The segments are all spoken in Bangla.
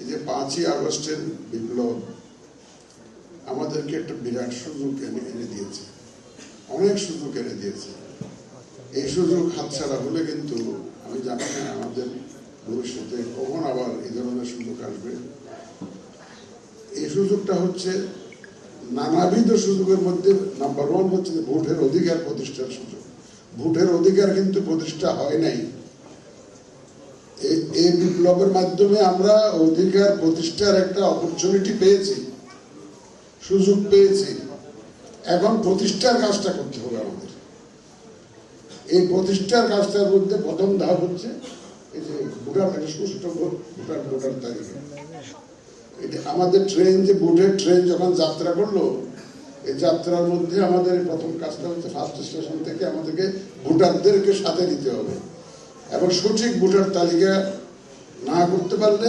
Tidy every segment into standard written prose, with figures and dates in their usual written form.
এই যে 5ই আগস্টের বিপ্লব আমাদেরকে একটা বিরাট সুযোগ এনে দিয়েছে, অনেক সুযোগ এনে দিয়েছে। এই সুযোগ হাতছাড়া হলে কিন্তু আমি জানি না আমাদের ভবিষ্যতে কখন আবার এই ধরনের সুযোগ আসবে। এই সুযোগটা হচ্ছে নানাবিধ সুযোগের মধ্যে নাম্বার 1 হচ্ছে ভোটের অধিকার প্রতিষ্ঠার সুযোগ। ভোটের অধিকার কিন্তু প্রতিষ্ঠা হয় নাই। এই বিপ্লবের মাধ্যমে আমরা অধিকার প্রতিষ্ঠার একটা অপরচুনিটি পেয়েছি, সুযোগ পেয়েছি। এখন প্রতিষ্ঠার কাজটা করতে হবে আমাদের। এই প্রতিষ্ঠার কাজটার মধ্যে প্রথম ধাপ হচ্ছে এই যে সুষ্ঠু ভোটার তালিকা। এটা আমাদের ট্রেন, যে ভোটের ট্রেন যখন যাত্রা করলো, এই যাত্রার মধ্যে আমাদের প্রথম কাজটা হচ্ছে ফার্স্ট স্টেশন থেকে আমাদেরকে ভোটারদেরকে সাথে নিতে হবে এবং সঠিক ভোটার তালিকা না করতে পারলে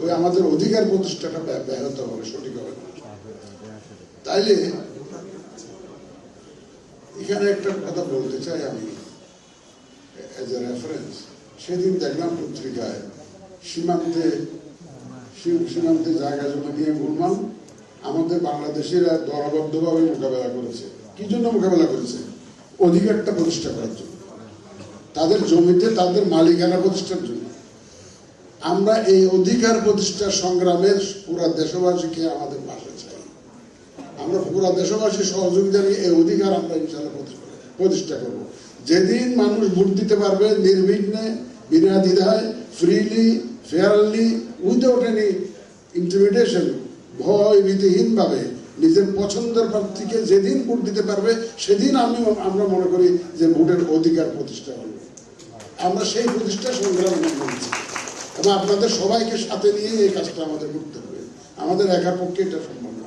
ওই আমাদের অধিকার প্রতিষ্ঠাটা ব্যাহত হবে, সঠিক হবে না। তাইলে এখানে একটা কথা বলতে চাই আমি এজ এ রেফারেন্স। সেদিন দেখলাম পত্রিকায় সীমান্তে জায়গা জমি নিয়ে গোলমাল আমাদের বাংলাদেশিরা দলবদ্ধভাবে মোকাবেলা করেছে। কি জন্য মোকাবেলা করেছে? অধিকারটা প্রতিষ্ঠা করার জন্য, তাদের জমিতে তাদের মালিকানা প্রতিষ্ঠার জন্য। আমরা এই অধিকার প্রতিষ্ঠার সংগ্রামে পুরা দেশবাসীকে আমাদের পাশে চাই। আমরা পুরা দেশবাসীর সহযোগিতা নিয়ে এই অধিকার আমরা ইনশাআল্লাহ প্রতিষ্ঠা করব। যেদিন মানুষ ভোট দিতে পারবে নির্বিঘ্নে, বিনা দ্বিধায়, freely, fairly, without any intimidation, ভয় ভীতিহীন ভাবে নিজের পছন্দের প্রার্থীকে যেদিন ভোট দিতে পারবে সেদিন আমরা মনে করি যে ভোটের অধিকার প্রতিষ্ঠা হবে। আমরা সেই প্রতিষ্ঠা সংগ্রাম করছি এবং আপনাদের সবাইকে সাথে নিয়ে এই কাজটা আমাদের করতে হবে। আমাদের একার পক্ষে এটা সম্ভব না।